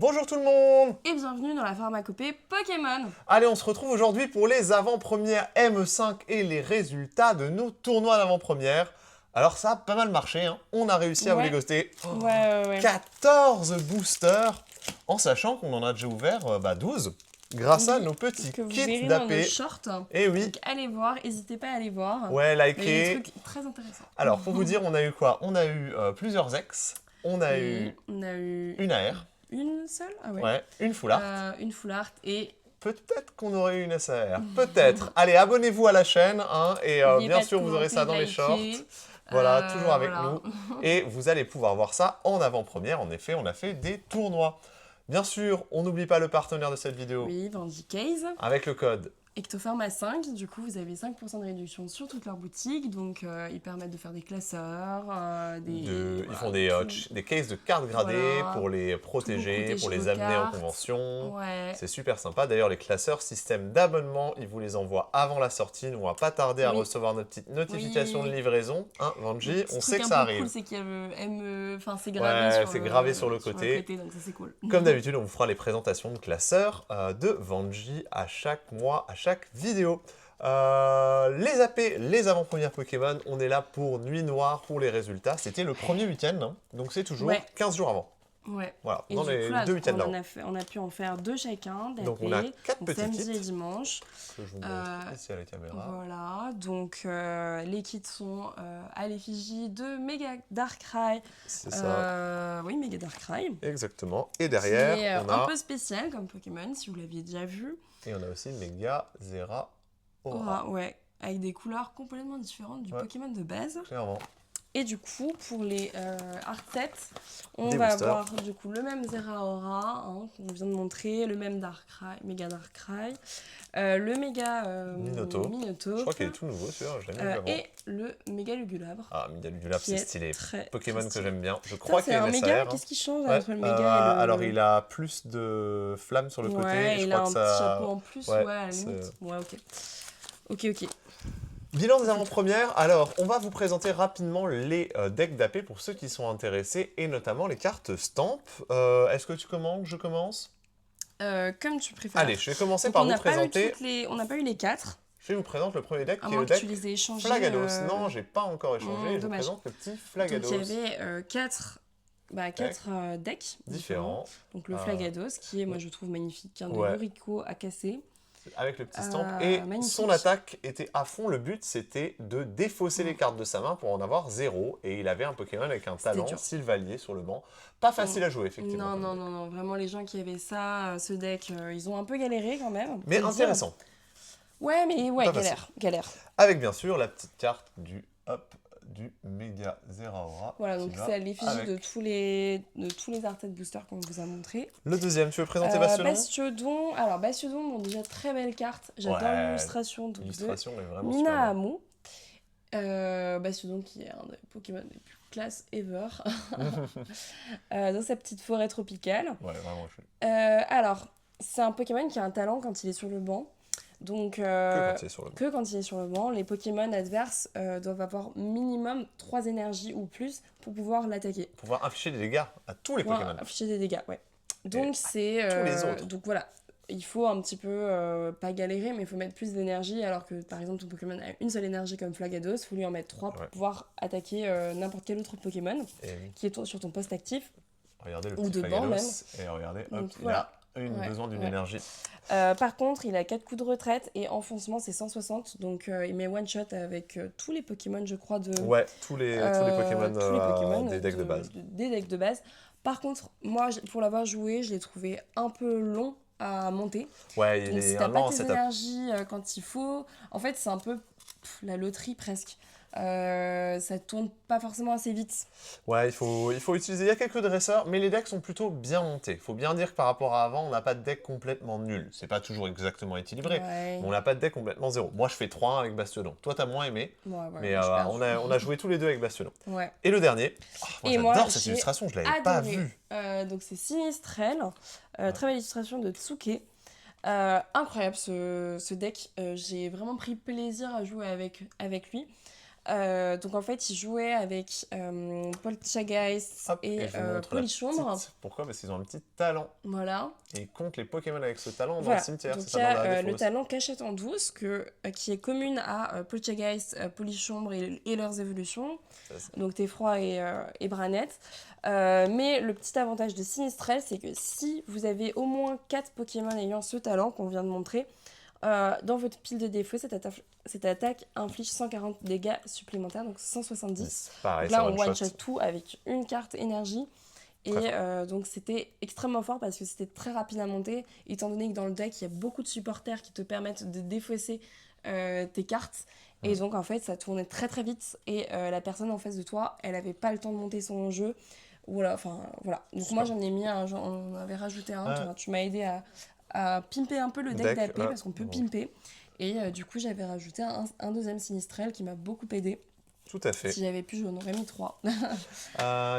Bonjour tout le monde! Et bienvenue dans la pharmacopée Pokémon. Allez, on se retrouve aujourd'hui pour les avant-premières ME5 et les résultats de nos tournois d'avant-première. Alors ça a pas mal marché, hein. On a réussi à vous les ghoster. Ouais. 14 boosters, en sachant qu'on en a déjà ouvert 12, grâce à nos petits que vous kits verrez d'AP. dans nos shorts. Et oui. Donc allez voir, n'hésitez pas à aller voir. Ouais, Il y a likez. des trucs très intéressants. Alors, pour vous dire, on a eu quoi? On a eu plusieurs ex, on a eu une AR. Une seule? Ah ouais. Ouais, une full art. Une full art et... Peut-être qu'on aurait eu une SAR, peut-être. Allez, abonnez-vous à la chaîne, hein, et bien sûr, vous aurez ça dans les shorts. Voilà, toujours avec nous. Et vous allez pouvoir voir ça en avant-première. En effet, on a fait des tournois. Bien sûr, on n'oublie pas le partenaire de cette vidéo. Oui, Vendy Case. Avec le code Ectopharma 5, du coup vous avez 5% de réduction sur toute leur boutique, donc ils permettent de faire des classeurs, ils font des cases de cartes gradées pour les protéger, pour les amener en convention. Ouais. C'est super sympa. D'ailleurs, les classeurs, système d'abonnement, ils vous les envoient avant la sortie. Nous, on va pas tarder à recevoir notre petite notification de livraison. Hein, Vanji, on sait que ça arrive. Cool, c'est qu'il y a le enfin c'est gravé, sur le côté. Donc ça c'est cool. Comme d'habitude, on vous fera les présentations de classeurs de Vanji à chaque mois, à chaque vidéo. Les AP, les avant-premières Pokémon, on est là pour Nuit Noire, pour les résultats. C'était le premier week-end, hein, donc c'est toujours 15 jours avant. Ouais. Voilà, et dans les coup, là, deux week-ends là. On a pu en faire 2 chacun. Donc on a 4 petits samedi kits. et dimanche. Que je vous montre ici à la caméra. Voilà, donc les kits sont à l'effigie de Mega Darkrai. C'est ça. Oui, Mega Darkrai. Exactement. Et derrière, on a un peu spécial comme Pokémon, si vous l'aviez déjà vu. Et on a aussi Mega Zera Aura. Ouais, avec des couleurs complètement différentes du Pokémon de base. Clairement. Et du coup, pour les art sets, on va avoir du coup le même Zeraora qu'on vient de montrer, le même Darkrai, Mega Darkrai, le Mega Minotaur. Je crois qu'il est tout nouveau celui-là, je l'ai mis avant. Et le Mega Lugulabre. Ah, Mega Lugulabre, c'est stylé. Pokémon que j'aime bien. Je crois qu'il est un Mega. Qu'est-ce qui change entre le Mega et le... Alors, il a plus de flammes sur le côté. Ouais, il a un petit chapeau en plus, à la limite. Ouais, ok. Bilan des avant-premières, alors on va vous présenter rapidement les decks d'AP pour ceux qui sont intéressés, et notamment les cartes Stamp. Est-ce que tu commences, je commence? Comme tu préfères. Allez, je vais commencer par vous présenter... On n'a pas eu les 4. Je vous présente le premier deck qui est le deck tu les aies échangés, Flagados. Non, j'ai pas encore échangé, je vous présente le petit Flagados. Donc il y avait 4 decks différents. Donc le Flagados, qui est, moi je trouve magnifique, de Lurico à casser. Avec le petit stamp, et son attaque était à fond. Le but, c'était de défausser les cartes de sa main pour en avoir 0, et il avait un Pokémon avec un talent Sylvalier sur le banc. Pas facile à jouer, effectivement. Non, vraiment, les gens qui avaient ça, ce deck, ils ont un peu galéré quand même. Mais intéressant. Ouais, galère. Avec bien sûr la petite carte du Mega Zeraora. Voilà, donc c'est à l'effigie de tous les Artet Boosters qu'on vous a montré. Le deuxième, tu veux présenter Bastiodon? Bastiodon, bon, déjà très belle carte. J'adore l'illustration de Minahamu. Bastiodon qui est un des Pokémon les plus classe ever. Dans sa petite forêt tropicale. Ouais, vraiment chouette. Alors, c'est un Pokémon qui a un talent quand il est sur le banc. Donc, que quand il est sur le banc, les Pokémon adverses doivent avoir minimum 3 énergies ou plus pour pouvoir l'attaquer. Pour pouvoir afficher des dégâts à tous les Pokémon. Afficher des dégâts, ouais. Donc, c'est... tous les autres. Donc, voilà. Il faut un petit peu, pas galérer, mais il faut mettre plus d'énergie, alors que, par exemple, ton Pokémon a une seule énergie comme Flagados, il faut lui en mettre 3 pour pouvoir attaquer n'importe quel autre Pokémon qui est sur ton poste actif. Regardez le petit Flagados, et regardez, hop, il a besoin d'une énergie. Par contre, il a 4 coups de retraite et enfoncement c'est 160, donc il met one shot avec tous les Pokémon, je crois, de... Ouais, tous les Pokémon des decks de base. Des decks de base. Par contre, moi, pour l'avoir joué, je l'ai trouvé un peu long à monter. Ouais, donc, si t'as pas tes énergies quand il faut, en fait, c'est un peu la loterie presque. Ça tourne pas forcément assez vite. Ouais, il faut utiliser. Il y a quelques dresseurs, mais les decks sont plutôt bien montés. Faut bien dire que par rapport à avant, on n'a pas de deck complètement nul. C'est pas toujours exactement équilibré, mais on n'a pas de deck complètement zéro. Moi, je fais 3-1 avec Bastiodon. Toi, t'as moins aimé, mais on a joué tous les deux avec Bastiodon. Ouais. Et le dernier, j'adore cette illustration, je l'avais pas vue. Donc c'est Sinistrel, très belle illustration de Tsuke. Incroyable ce deck, j'ai vraiment pris plaisir à jouer avec lui. Donc en fait, ils jouaient avec Poltergeist et Polychombre. Pourquoi? Parce qu'ils ont un petit talent. Voilà. Et ils comptent les Pokémon avec ce talent dans le cimetière. Donc il y a le talent Cachette en douce qui est commune à Poltergeist, Polychombre et leurs évolutions. Donc Teffroi et Branette. Mais le petit avantage de Sinistrel, c'est que si vous avez au moins 4 Pokémon ayant ce talent qu'on vient de montrer, dans votre pile de défauts, cette attaque inflige 140 dégâts supplémentaires, donc 170. Pareil, donc là, on one-shot tout avec une carte énergie. Et donc c'était extrêmement fort parce que c'était très rapide à monter, étant donné que dans le deck, il y a beaucoup de supporters qui te permettent de défausser tes cartes. Et donc en fait, ça tournait très très vite. Et la personne en face de toi, elle n'avait pas le temps de monter son jeu. Voilà. Donc moi, j'en ai mis un, on avait rajouté un. Tu m'as aidé à pimper un peu le deck d'AP parce qu'on peut pimper. Et du coup, j'avais rajouté un deuxième Sinistrel qui m'a beaucoup aidé. Tout à fait. Si j'avais pu, j'en aurais mis 3.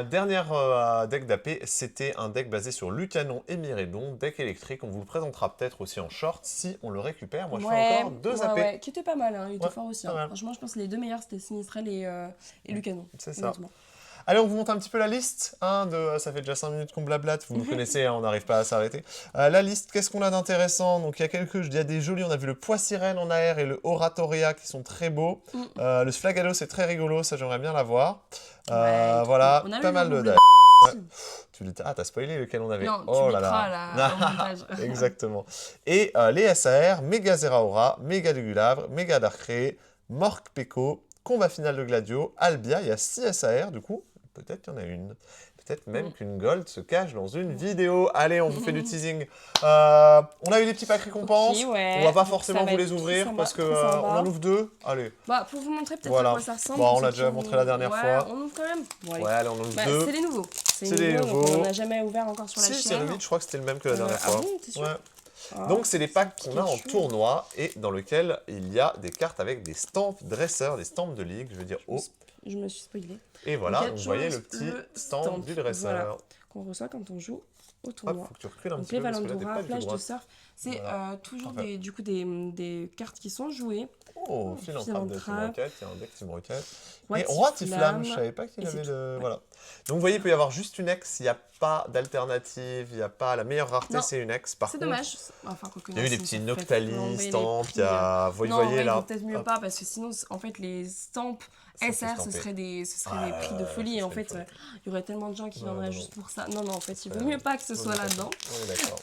Dernière deck d'AP, c'était un deck basé sur Lucanon et Miraidon, deck électrique. On vous le présentera peut-être aussi en short si on le récupère. Moi, je fais encore 2 AP. Ouais, qui était pas mal, il était fort aussi. Franchement, je pense que les deux meilleurs, c'était Sinistrel et Lucanon. C'est ça. Allez, on vous montre un petit peu la liste. Ça fait déjà 5 minutes qu'on blablate, vous nous connaissez, on n'arrive pas à s'arrêter. La liste, qu'est-ce qu'on a d'intéressant? Donc il y a des jolis, on a vu le Poissirène en AR et le Oratoria qui sont très beaux. Le Sflagado, c'est très rigolo, ça j'aimerais bien l'avoir. Voilà, pas mal de decks. T'as spoilé lequel on avait. Non, tu là au montage. Exactement. Et les SAR, Méga Zeraora, Méga Dugulabre, Méga Darkrai, Mork Peko, Combat final de Gladio, Albia, il y a 6 SAR du coup. Peut-être qu'il y en a une. Peut-être même qu'une gold se cache dans une vidéo. Allez, on vous fait du teasing. On a eu des petits packs récompenses. On va pas forcément vous les ouvrir parce qu'on en ouvre 2. Allez. Pour vous montrer peut-être à quoi ça ressemble. On l'a déjà montré la dernière fois. On ouvre quand même. Bon, allez, on en ouvre 2. C'est les nouveaux. C'est les nouveaux. On n'a jamais ouvert encore sur la chaîne. C'est le 8, je crois que c'était le même que la dernière fois. Ah bon, t'es sûr? Donc, c'est les packs qu'on a en tournoi et dans lequel il y a des cartes avec des stamps dresseurs, des stamps de ligue, je veux dire Je me suis spoilé. Et voilà, vous voyez le petit stamp du dresseur. Voilà, qu'on reçoit quand on joue au tournoi. Faut que tu recules un donc petit les peu parce que là, t'es pas Valandora, du tout Flash de Surf, c'est toujours des cartes qui sont jouées. Oh, Philanthrape de Team Rocket, il y a un deck Team Rocket. Et Roi Tiflam, je savais pas qu'il avait le... Voilà. Donc vous voyez, il peut y avoir juste une ex, il n'y a pas d'alternative, il n'y a pas... La meilleure rareté, c'est une ex. Par contre, dommage. Il y a eu des petits Noctali, stamps, il y a... Vous voyez là... Non, peut-être mieux pas, parce que sinon, en fait, les stamps SR, ce serait des prix de folie. Et en fait, il y aurait tellement de gens qui viendraient juste pour ça. Non, en fait, il vaut mieux pas que ce soit là-dedans. On est d'accord.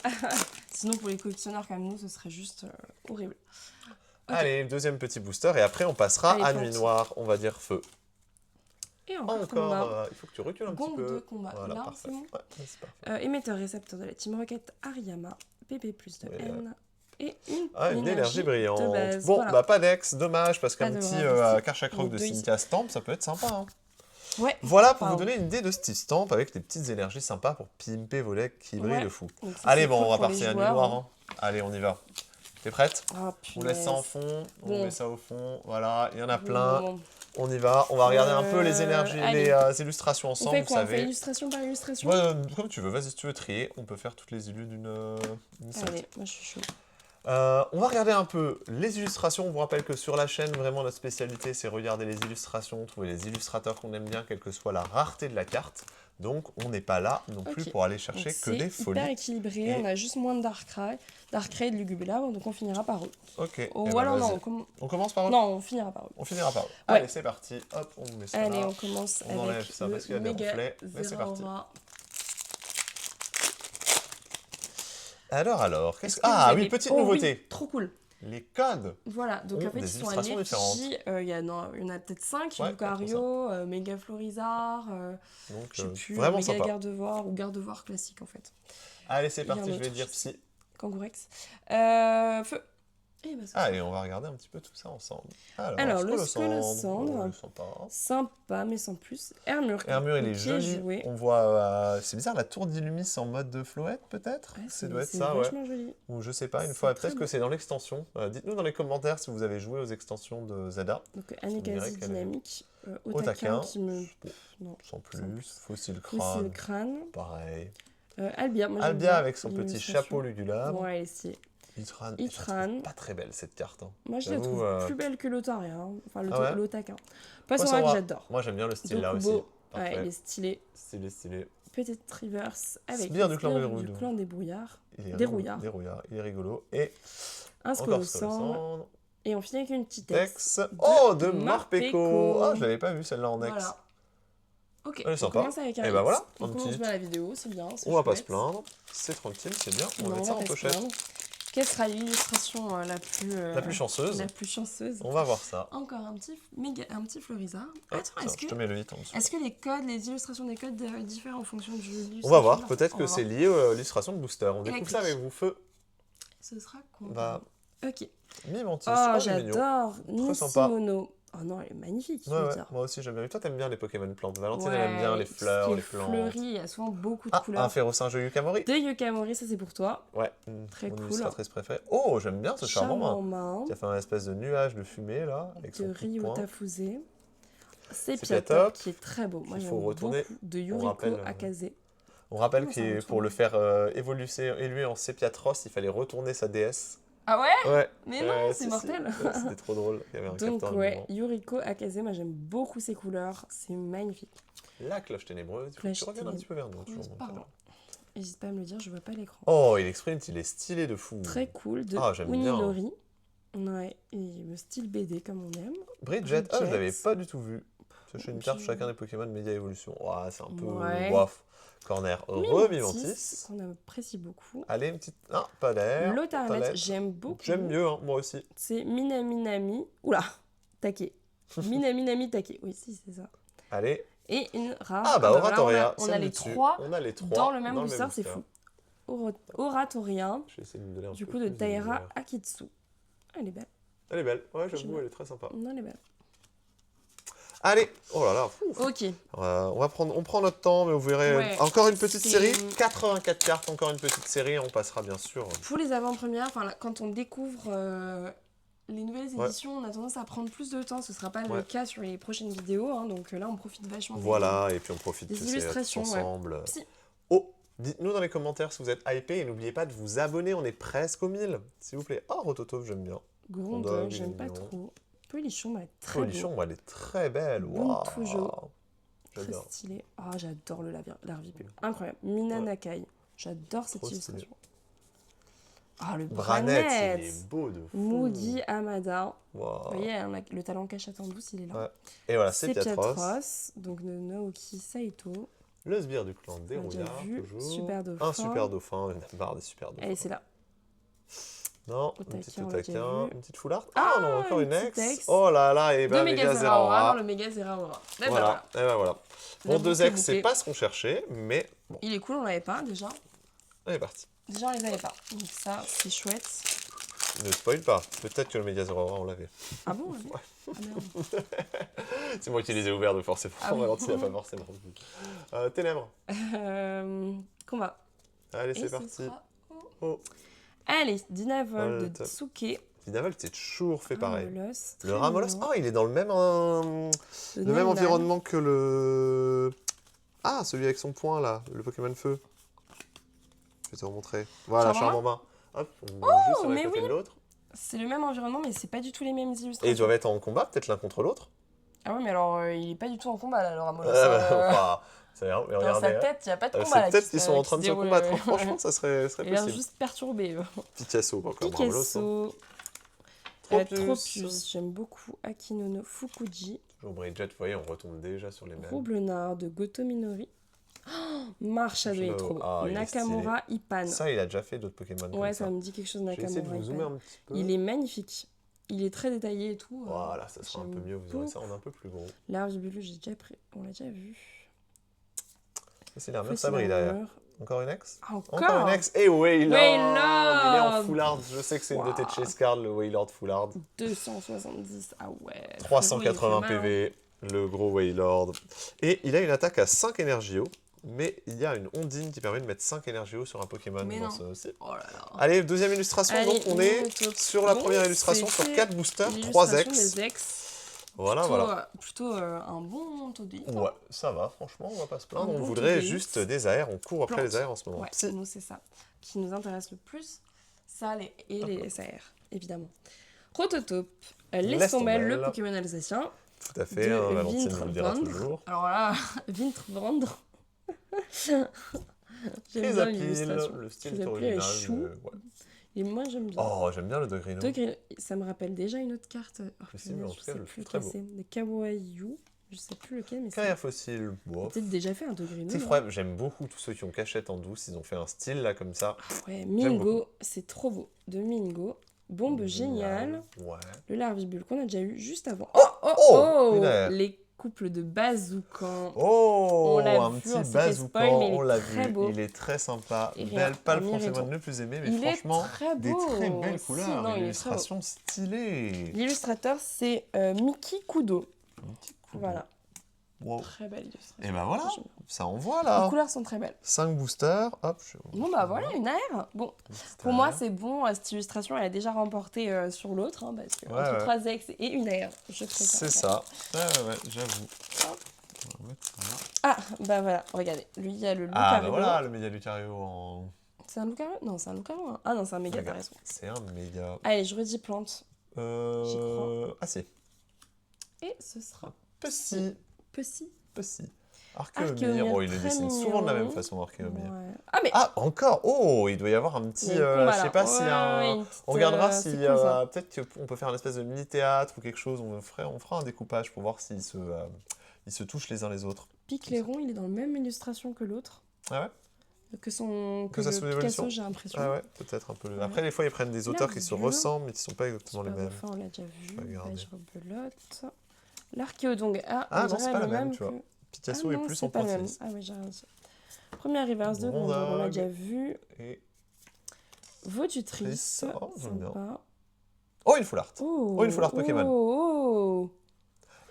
Sinon, pour les collectionneurs comme nous, ce serait juste horrible. Allez, deuxième petit booster, et après on passera à Nuit Noire, on va dire feu. Et encore il faut que tu recules un petit peu. Bombe de combat, voilà, là, parfait. c'est bon. Parfait. Émetteur récepteur de la Team Rocket, Ariyama, PP plus de N, et une énergie brillante. De base. Bon, pas d'ex, dommage, parce qu'un petit Karchak de de Cynthia Stamp, ça peut être sympa. Ouais. Voilà pour vous donner une idée de Steve Stamp avec des petites énergies sympas pour pimper vos decks qui brillent de fou. Donc, allez, on va partir à Nuit Noire. Allez, on y va. T'es prête? On laisse ça en fond, on met ça au fond, voilà, il y en a plein. On y va, on va regarder un peu les énergies, les illustrations ensemble, vous savez. On fait illustration par illustration? Comme tu veux, vas-y, si tu veux trier, on peut faire toutes les illus d'une Allez, moi je suis chaud. On va regarder un peu les illustrations. On vous rappelle que sur la chaîne, vraiment notre spécialité, c'est regarder les illustrations, trouver les illustrateurs qu'on aime bien, quelle que soit la rareté de la carte. Donc, on n'est pas là non plus pour aller chercher que des folies. C'est hyper équilibré, on a juste moins de Darkrai et de Lugubelab, donc on finira par eux. Ok. Ou alors non, on commence par eux? Non, on finira par eux. On finira par eux. Allez, c'est parti. Hop, on met ça là. Allez, on commence avec enlève ça parce qu'il y a des reflets. Mais c'est parti. Alors, qu'est-ce que... Ah oui, petite nouveauté. Oui, trop cool. Les codes. Voilà, donc en fait, ils sont à l'effigie. Il y en a peut-être 5. Lucario, Méga Florizard, je sais plus, Méga Gardevoir ou Gardevoir classique en fait. Allez, c'est parti, je vais dire Psy. Kangourex. Feu. Allez, on va regarder un petit peu tout ça ensemble. Alors le Scolosandre, sympa mais sans plus. Hermure, il est joli. On voit, c'est bizarre, la tour d'Illumis en mode de floette peut-être. Ça doit être ça, ouais. Joli. Ou je sais pas, une fois, peut-être que c'est dans l'extension. Dites-nous dans les commentaires si vous avez joué aux extensions de Zelda. Donc Anekazi dynamique, Otaka qui me... Non, sans plus. Fossile Crâne. Pareil. Albia, Albia avec son petit chapeau lugulabre. Ouais, elle est stylée. Itran. Pas très belle cette carte. Hein. Moi, je la trouve plus belle que l'Otaria. Hein. Enfin, l'Otaka. Poisson Roi que j'adore. Moi, j'aime bien le style là aussi. Ouais, il est stylé. Stylé. Petite reverse avec Sbire du clan des brouillards. Des rouillards. Il est rigolo. Et un Scolossandre. Et on finit avec une petite ex. De Morpeko. Ah, je l'avais pas vu celle-là en ex. Voilà. Ok, elle est sympa. On commence avec un et bah voilà, on commence bien la vidéo, c'est bien. On va pas se plaindre, c'est tranquille, c'est bien. On va mettre ça en pochette. Quelle sera l'illustration la plus chanceuse? On va voir ça. Encore un petit Florizard. Attends, je te mets le 8 en dessous. Est-ce que les illustrations des codes diffèrent en fonction du livre? On va voir, peut-être que c'est lié à l'illustration de Booster. On découvre ça avec vous, Feu. Ce sera con. Ok. Mimantis. Oh, j'adore. Nisimono. Oh non, elle est magnifique. Moi aussi j'aime bien. Toi t'aimes bien les Pokémon plantes. Valentine elle aime bien les fleurs, les plantes. Fleuri, il y a souvent beaucoup de couleurs. Un Ferrosinge de Yukamori. De Yukamori, ça c'est pour toi. Ouais, très cool. Illustratrice préférée. Oh, j'aime bien ce Charmant-Main. Qui a fait un espèce de nuage de fumée là. Avec son Ryota Fusée. Sepia qui est très beau. Moi j'aime beaucoup de Yuriko Akaze. On rappelle que pour le faire évoluer en Sepiatros, il fallait retourner sa déesse. Ah ouais? Ouais. Mais non, c'est mortel. C'était trop drôle. Il y avait un donc Yuriko Akaze, moi j'aime beaucoup ses couleurs, c'est magnifique. La cloche ténébreuse, tu reviens un petit peu vers nous. N'hésite pas à me le dire, je vois pas l'écran. Oh, il exprime, il est stylé de fou. Très cool, de Uninori. Ouais, et le style BD comme on aime. Bridget, je l'avais pas du tout vu. C'est une carte chacun des Pokémon Média Évolution. C'est un peu bof. Corner Mimantis. Qu'on apprécie beaucoup. Allez, une petite. Pas d'air. L'Otarmet, j'aime beaucoup. J'aime mieux, moi aussi. C'est Minaminami. Oula, Take. Minaminami Take. Oui, si, c'est ça. Allez. Et une rare. Oratoria. On a les trois dans le même booster, c'est fou. Oratoria. Je vais essayer de me donner un du coup, de Taira Akitsu. Elle est belle. Elle est belle. Ouais, j'avoue, elle est très sympa. Non, elle est belle. Allez, oh là là. Ok. On prend notre temps, mais vous verrez. Encore une petite série, 84 cartes, encore une petite série. On passera bien sûr. Pour les avant-premières, quand on découvre les nouvelles éditions, on a tendance à prendre plus de temps. Ce ne sera pas le cas sur les prochaines vidéos. Donc là, on profite vachement. Et puis on profite des illustrations ensemble. Dites-nous dans les commentaires si vous êtes hypé et n'oubliez pas de vous abonner. On est presque aux 1000, s'il vous plaît. Rototov, j'aime bien. Grondog, j'aime pas trop. Polichon, elle est très belle. Polichon, elle est très belle. Wow. Très stylé. J'adore le Larvipule. Incroyable. Mina Nakai. J'adore cette illustration. Le Branette. Il est beau de fou. Mugi Amada. Wow. Vous voyez, le talent cachet en douce, il est là. Et voilà, c'est Piatros. Donc de Naoki Saito. Le sbire du clan des rouillards, toujours. Super dauphin. Un super dauphin, une barre des super dauphins. Allez, c'est là. Non, un petit Otaquin, une petite Foularde. Non, encore une ex. Oh là là, et ben Méga Zeraora. Le Méga Zeraora. Voilà, et ben voilà. Bon, 2 ex, c'est pas ce qu'on cherchait, mais bon. Il est cool, on l'avait pas déjà. On est parti. Déjà, on les avait pas. Donc ça, c'est chouette. Ne spoil pas. Peut-être que le Méga Zeraora, on l'avait. Ah bon, on l'avait? Ah merde. C'est moi qui les ai ouverts, donc forcément. Valentine n'a pas forcément vu. Ténèbres. Combat. Allez, c'est parti. Allez, Dinavol de Tsuke. Dinavol, c'est toujours fait pareil. Le Ramolos. Il est dans le même environnement que le... celui avec son poing, là. Le Pokémon Feu. Je vais te remontrer. Voilà, Charmant-Main. Hop, on juste sur l'autre. C'est le même environnement, mais c'est pas du tout les mêmes illustrations. Et ils doivent être en combat, peut-être l'un contre l'autre. Ah ouais, mais alors, il est pas du tout en combat, là, le Ramolos. Dans sa tête, il n'y a pas de combat. Peut-être qu'ils sont en train de se combattre. Franchement, ça serait possible. Il a l'air juste perturbé. Picasso, encore Picasso. Tropius. J'aime beaucoup. Akinono Fukuji. Toujours Bridget, vous voyez, on retombe déjà sur les mêmes. Roublenard de Gotominori. Marshall est trop beau. Nakamura Ipan. Ça, il a déjà fait d'autres Pokémon. Ouais, ça me dit quelque chose, Nakamura Ipan. De zoomer un petit peu. Il est magnifique. Il est très détaillé et tout. Voilà, ça sera un peu mieux. Vous aurez ça en un peu plus gros. Larvibulu, on l'a déjà vu. C'est l'armure Sabri derrière. Encore une ex? Encore une ex. Et Wailord. Il est en foulard. Je sais que c'est une de tes Chescard, le Wailord foulard. 270, ah ouais. 380 PV, le gros Wailord. Et il a une attaque à 5 énergios. Mais il y a une ondine qui permet de mettre 5 énergios sur un Pokémon. Mais non. Oh là là. Allez, deuxième illustration. Allez, donc on est sur la première illustration sur 4 boosters, 3 ex. Voilà. Plutôt un bon taux de hit. Ouais, ça va, franchement, on va pas se plaindre. On voudrait juste des AR, on court après les AR en ce moment. Ouais, nous c'est ça qui nous intéresse le plus. Ça, et les SAR, évidemment. Rototope, Lestombel, le Pokémon alsacien. Tout à fait, Valentine nous le dira toujours. Alors là, Winterbrand. J'aime bien l'illustration. Le style est original. Et moi, j'aime bien. Oh, j'aime bien le Dogrino. Ça me rappelle déjà une autre carte. Mais en tout cas, je très beau. De Kawaii. Je sais plus lequel, mais Carrière fossile. Wow. Peut-être déjà fait un Dogrino. J'aime beaucoup tous ceux qui ont cachette en douce. Ils ont fait un style là comme ça. Ouais, Mingo, c'est trop beau. De Mingo. Bombe géniale. Ouais. Le Larvibule qu'on a déjà eu juste avant. Les couples de Bazoukan. Oh, un petit Bazoukan, on l'a vu. Il est très sympa. Pas le Pokémon le plus aimé, mais franchement, des très belles couleurs. Une illustration stylée. L'illustrateur, c'est Miki Kudo. Voilà. Wow. Très belle illustration. Et ben voilà, ça envoie là. Les couleurs sont très belles. 5 boosters, hop. Bon bah voilà, une AR. Bon, pour moi c'est bon, cette illustration elle a déjà remporté sur l'autre, hein, parce que entre 3 ex et une AR, je préfère. C'est ça, ouais, j'avoue. Ah, bah voilà, regardez, lui il y a le Lucario. Ah bah voilà, le méga Lucario en... C'est un Lucario? Non, c'est un Lucario. Hein. Ah non, c'est un méga, t'as raison. C'est un méga. Allez, je redis plante. J'y crois. Ah si. Et ce sera... Pussy. Archéomir, il le dessine souvent de la même façon, Archéomir. Ouais. Ah, encore. Oh, il doit y avoir un petit... je sais pas si on regardera si... peut-être qu'on peut faire un espèce de mini-théâtre ou quelque chose. On fera un découpage pour voir s'ils se touchent les uns les autres. Picléron, il est dans la même illustration que l'autre. Ah ouais? Que sa sous-évolution, j'ai l'impression. Ah ouais, peut-être un peu. Après, des fois, ils prennent des auteurs qui se ressemblent, mais qui ne sont pas exactement les mêmes. On l'a déjà vu. Je rebelote. L'archéodongue. Ah non, c'est pas la même, tu vois. Picasso est plus en pointilliste. Ah oui, j'ai rien dit. Première reverse de Grondor, on l'a déjà vu. Et... Votutrice. Sympa. Oh, une full art. Une full art Pokémon.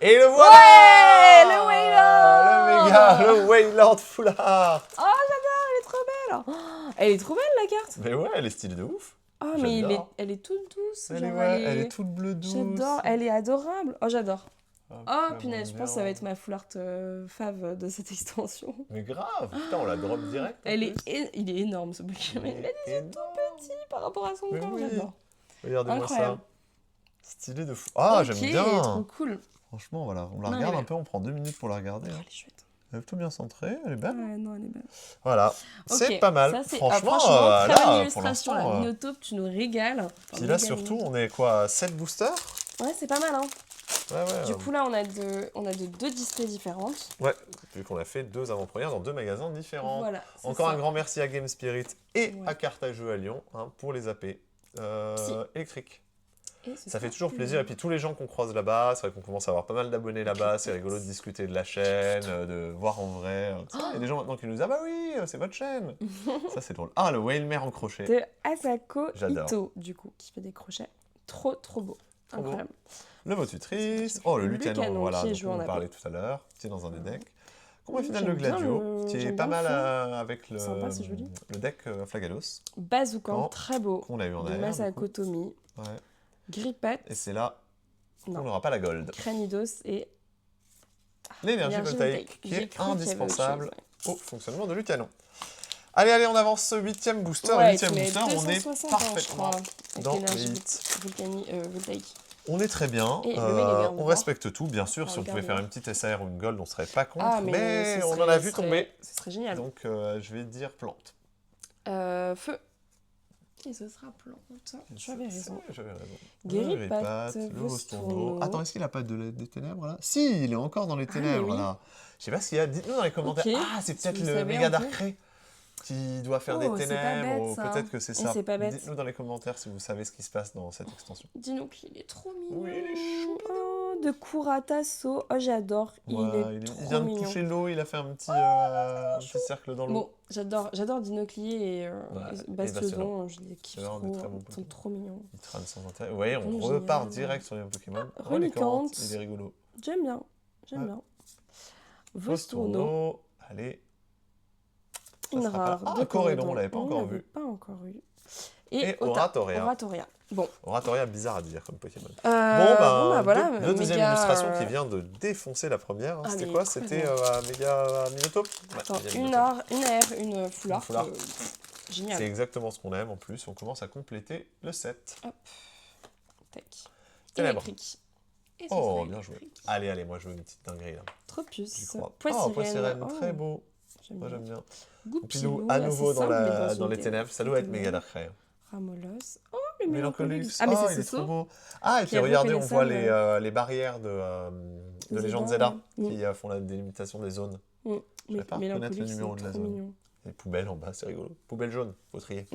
Et le voilà! Le Wailord! Le Wailord full art. Oh, j'adore, elle est trop belle. Elle est trop belle, la carte. Mais ouais, elle est stylée de ouf. Ah, mais elle est toute douce. Elle est toute bleue douce. J'adore, elle est adorable. Oh, j'adore. Oh punaise, je pense que ça va être ma full art fave de cette extension. Mais grave, putain, on la drop direct. Il est énorme ce Pokémon. Il est tout petit par rapport à son corps, j'adore. Regardez-moi ça. Stylé de fou. Ah, j'aime bien. Elle est trop cool. Franchement, voilà, on la regarde un peu, on prend 2 minutes pour la regarder. Elle est chouette. Elle est plutôt bien centrée, elle est belle. Ouais, non, elle est belle. Voilà, c'est pas mal. Ça, franchement, très bonne là, illustration. La Minotaube, tu nous régales. Puis là, surtout, on est quoi, 7 boosters? Ouais, c'est pas mal, hein. Ouais, du coup, là, on a de 2 displays différentes. Ouais, vu qu'on a fait 2 avant-premières dans 2 magasins différents. Voilà, encore un grand merci à Game Spirit et à Cartageux à Lyon pour les AP électriques. Ça fait toujours plaisir. Et puis tous les gens qu'on croise là-bas, c'est vrai qu'on commence à avoir pas mal d'abonnés là-bas. C'est rigolo de discuter de la chaîne, de voir en vrai. Il y a des gens maintenant qui nous disent « Ah bah oui, c'est votre chaîne !» Ça, c'est drôle. Ah, le Wailmer en crochet. De Asako Ito, du coup, qui fait des crochets. Trop beau. Incroyable. Le Votutrice. Oh, le Lucanon, voilà, dont on parlait tout à l'heure, qui est dans un des decks. Combat final de Gladio, qui est pas mal avec le deck Flagalos. Bazoukan, très beau. Qu'on a eu en air. Masako Tomi. Ouais. Grippette. Et c'est là qu'on n'aura pas la gold. Cranidos et... l'énergie voltaïque, qui est indispensable au fonctionnement de Lucanon. Allez, on avance. 8e booster. 8e booster, on est parfaitement dans les 8. Voltaïque. On est très bien, on respecte tout, bien sûr. Si on pouvait faire une petite SAR ou une gold, on ne serait pas contre, mais on en a vu tomber. Ce serait génial. Donc, je vais dire plante. Feu. Et ce sera plante. J'avais raison. Grippate, le Vostourneau. Attends, est-ce qu'il n'a pas des ténèbres là? Si, il est encore dans les ténèbres là. Je sais pas s'il y a. Dites-nous dans les commentaires. Ah, c'est peut-être le méga Darkrai qui doit faire des ténèbres, ou peut-être que c'est ça. Dites-nous dans les commentaires si vous savez ce qui se passe dans cette extension. Dis-nous qu'il est trop mignon. Oui, il est chou. De Kurataso. Oh, j'adore. Il vient de toucher l'eau, il a fait un petit cercle dans l'eau. Bon, j'adore Dinoclier et Bastiodon. Je les kiffe trop. Ils sont trop mignons. Ils traînent sans intérêt. Vous voyez, on repart direct sur les Pokémon. Relicante. Il est rigolo. J'aime bien. Vostourneau. Allez. Une rare. Ah, Corédon, on l'avait pas encore vu. Pas encore eu. Et Oratoria. Bon. Oratoria, bizarre à dire comme Pokémon. Voilà. Deux deuxième illustration qui vient de défoncer la première. C'était quoi? C'était Méga Minotaube. Attends, une AR, une full art. Génial. C'est exactement ce qu'on aime en plus. On commence à compléter le set. Hop. Tac. Ténèbres. Électrique. Et oh, bien joué. Allez, moi je veux une petite dinguerie là. Tropius. Poissirène, très beau. Moi j'aime bien. Goupilou, à nouveau dans les ténèbres. Ça doit être méga d'acré. Ramolos. Oh, le Mélancolus. Ah, mais il est trop beau. Ah, et puis Qui est regardez, on voit reconnaissable. les barrières de Légende Zelda qui font la délimitation des zones. Je ne vais pas reconnaître le numéro de la zone. Mignon. Les poubelles en bas, c'est rigolo. Poubelle jaune, faut trier.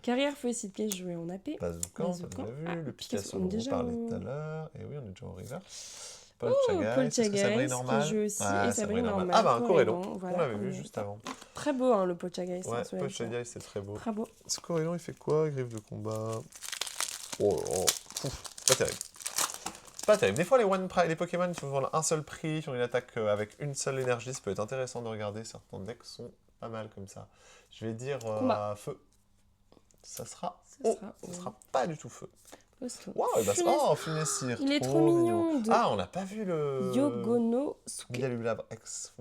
Carrière fossile, piège joué en AP. Bazookan, ça on l'a vu. Le Picasso, on on est déjà parlait tout à l'heure. Et oui, on est déjà en river. Paul Chagai, Sabrine normal. qui joue aussi, et Sabrine normal. Ah bah un Corellon, voilà, on l'avait vu juste avant. Très beau hein, le Paul Chagai. Ouais, Paul Chagai, c'est très beau. Très beau. Ce Corellon, il fait quoi? Griffe de combat. Oh, pas terrible. Pas terrible. Des fois, les Pokémon qui vendent un seul prix, qui ont une attaque avec une seule énergie, ça peut être intéressant de regarder. Certains decks sont pas mal comme ça. Je vais dire feu. Ça sera pas du tout feu. Waouh, Funessir. Il est trop mignon. Ah, on n'a pas vu le... Yogonosuke. Galulab X.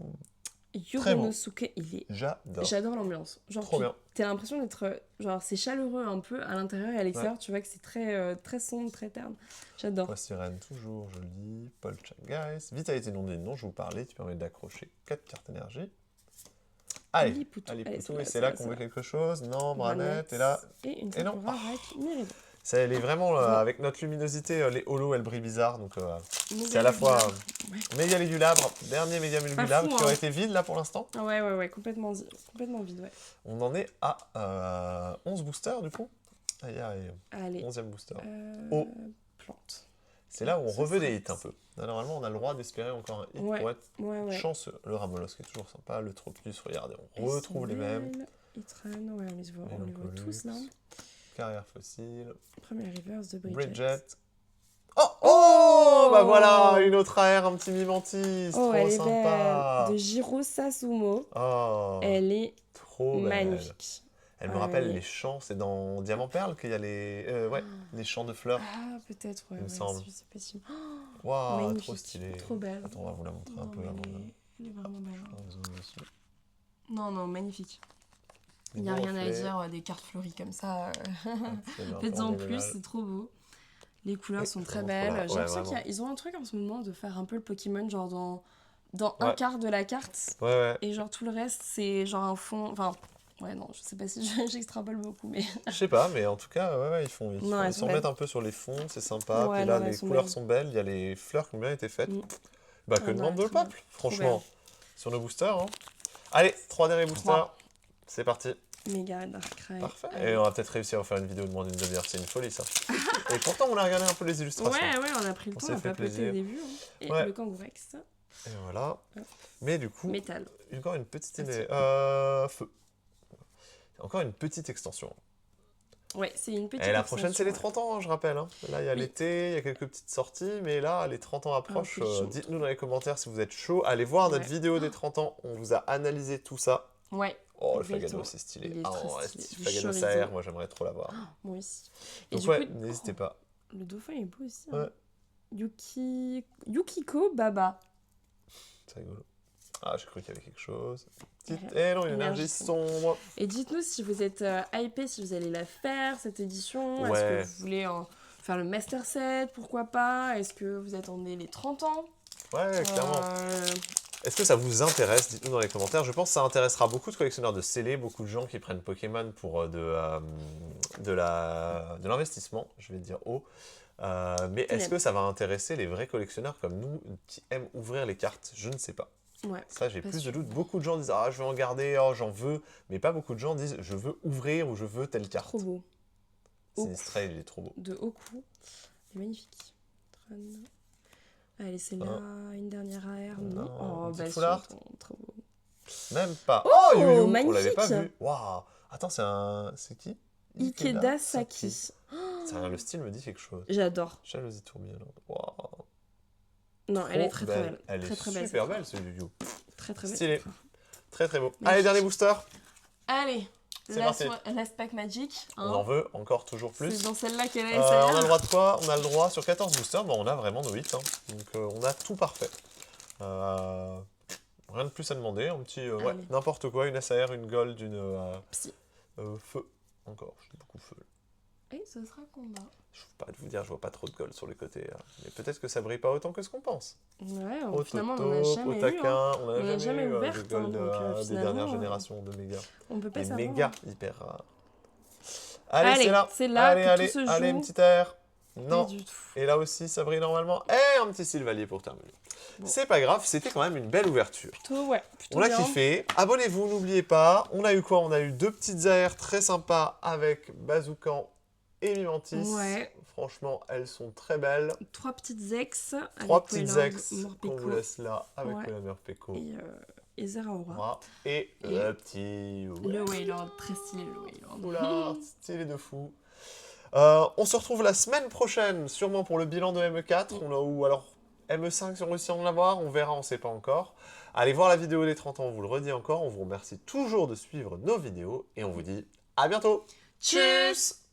Yogonosuke, il est... J'adore. J'adore l'ambiance. Genre, trop bien. T'as l'impression d'être... Genre, c'est chaleureux un peu à l'intérieur et à l'extérieur. Tu vois que c'est très sombre, très terne. J'adore. Poissirène, toujours joli. Paul Chagai. Vitalité non dit non, je vous parlais. Qui permet d'accrocher 4 cartes énergie. Allez, et c'est là qu'on veut quelque chose. Non, Branette, et là... Et une fois avec Myridon. Ça, elle est vraiment, avec notre luminosité, les holos, elles brillent bizarre. Donc, c'est à la fois méga Légulabre, dernier méga Légulabre, qui aurait été vide là pour l'instant. Ouais, complètement vide, ouais. On en est à 11 boosters du coup. Allez, 11e booster. Plante. C'est là où on reveut des hits un peu. Là, normalement, on a le droit d'espérer encore un hit pour être chanceux. Le Ramolos qui est toujours sympa, le Tropius, regardez, on retrouve les mêmes. Itran, on les voit tous là. Carrière fossile. Premier reverse de Bridget. Oh, bah voilà, une autre AR, un petit Mimantis, trop elle sympa. Est belle. De Jiro Sasumo. Elle est trop magnifique. Elle me rappelle les champs, c'est dans Diamant Perle qu'il y a les champs de fleurs. Ah, peut-être, il me semble. C'est possible. Waouh, trop stylé. Trop belle. Attends, on va vous la montrer un peu avant. Elle est vraiment belle. Non, magnifique. Il n'y a rien à dire, des cartes fleuries comme ça. Faites-en plus, c'est trop beau. Les couleurs sont très belles. J'ai l'impression qu'ils ont un truc en ce moment de faire un peu le Pokémon genre dans un quart de la carte. Et genre tout le reste, c'est genre un fond... Enfin, non, je sais pas si j'extrapole beaucoup, mais... Je sais pas, mais en tout cas, ils s'en mettent un peu sur les fonds, c'est sympa. Puis là, les couleurs sont belles. Il y a les fleurs qui ont bien été faites. Bah, que demande le peuple, franchement. Sur nos boosters. Allez, 3 derniers boosters. C'est parti. Méga Darkrai. Parfait. Et on va peut-être réussir à faire une vidéo de moins d'une demi-heure. C'est une folie, ça. Et pourtant, on a regardé un peu les illustrations. Ouais, on a pris le temps, on a pas pété au début. Et le Kangourex. Et voilà. Mais du coup, métal. Encore une petite feu. Encore une petite extension. Ouais, c'est une petite extension. Et la prochaine, c'est les 30 ans, je rappelle. Là, il y a l'été, il y a quelques petites sorties, mais là, les 30 ans approchent. Dites-nous dans les commentaires si vous êtes chaud. Allez voir notre vidéo des 30 ans. On vous a analysé tout ça. Ouais. Oh, le Flagado, c'est stylé. Le Flagado AR, moi, j'aimerais trop l'avoir. Moi aussi. Et donc, n'hésitez pas. Le dauphin est beau aussi. Yukiko Baba. C'est rigolo. Ah, j'ai cru qu'il y avait quelque chose. Non, une énergie sombre. Et dites-nous si vous êtes hypé, si vous allez la faire, cette édition. Est-ce que vous voulez faire le Master Set, pourquoi pas? Est-ce que vous attendez les 30 ans? Ouais, clairement. Est-ce que ça vous intéresse? Dites-nous dans les commentaires. Je pense que ça intéressera beaucoup de collectionneurs de scellés, beaucoup de gens qui prennent Pokémon pour de l'investissement, je vais dire haut. Mais est-ce que ça va intéresser les vrais collectionneurs comme nous qui aiment ouvrir les cartes? Je ne sais pas. Ça, j'ai plus de doutes. Beaucoup de gens disent « Ah, je vais en garder, j'en veux ». Mais pas beaucoup de gens disent « Je veux ouvrir » ou « Je veux telle carte ». Trop beau. Sinistrel, il est trop beau. De haut coup. Il est magnifique. Allez, c'est là, une dernière AR. Non, full art. Trop beau. Même pas. Oh, Yu-Yu, magnifique. on l'avait pas vu. Waouh. Attends, c'est qui? Ikeda Saki. Le style me dit quelque chose. J'adore. Jalousie tourbillon. Waouh. Non, elle est très belle. Elle est très super belle, ce Yu-Yu. Très belle. Stylé. Très beau. Allez, dernier booster. Allez. C'est parti. Last Pack Magic. On en veut encore toujours plus. C'est dans celle-là qu'elle est. On a le droit de quoi? On a le droit sur 14 boosters. On a vraiment nos 8. Donc on a tout parfait. Rien de plus à demander, un petit, ouais, n'importe quoi, une SAR, une gold, une feu. Encore, je dis beaucoup feu. Et ce sera combat. Je ne peux pas vous dire, je vois pas trop de gold sur le côté. Mais peut-être que ça brille pas autant que ce qu'on pense. Ouais, finalement, on n'a jamais eu. On n'a jamais eu ouvert de gold des dernières générations de méga. On peut pas les savoir. Méga hyper rares. Allez, c'est là. Allez, une petite air. Non. Pas du tout. Et là aussi, ça brille normalement. Et un petit Sylvalier pour terminer. Bon. C'est pas grave, c'était quand même une belle ouverture. Plutôt on a kiffé. Abonnez-vous, n'oubliez pas. On a eu quoi? On a eu 2 petites AR très sympas avec Bazoukan et Mimantis. Ouais. Franchement, elles sont très belles. 3 petites ex. 3 petites ex qu'on vous laisse là avec Wayland Peko. Et Zeraora. Et le petit... Le Wayland, très stylé le Wayland. Oula, stylé de fou. On se retrouve la semaine prochaine, sûrement pour le bilan de ME4. Ou alors ME5 si on réussit à en avoir, on verra, on ne sait pas encore. Allez voir la vidéo des 30 ans, on vous le redit encore. On vous remercie toujours de suivre nos vidéos et on vous dit à bientôt. Tchuss!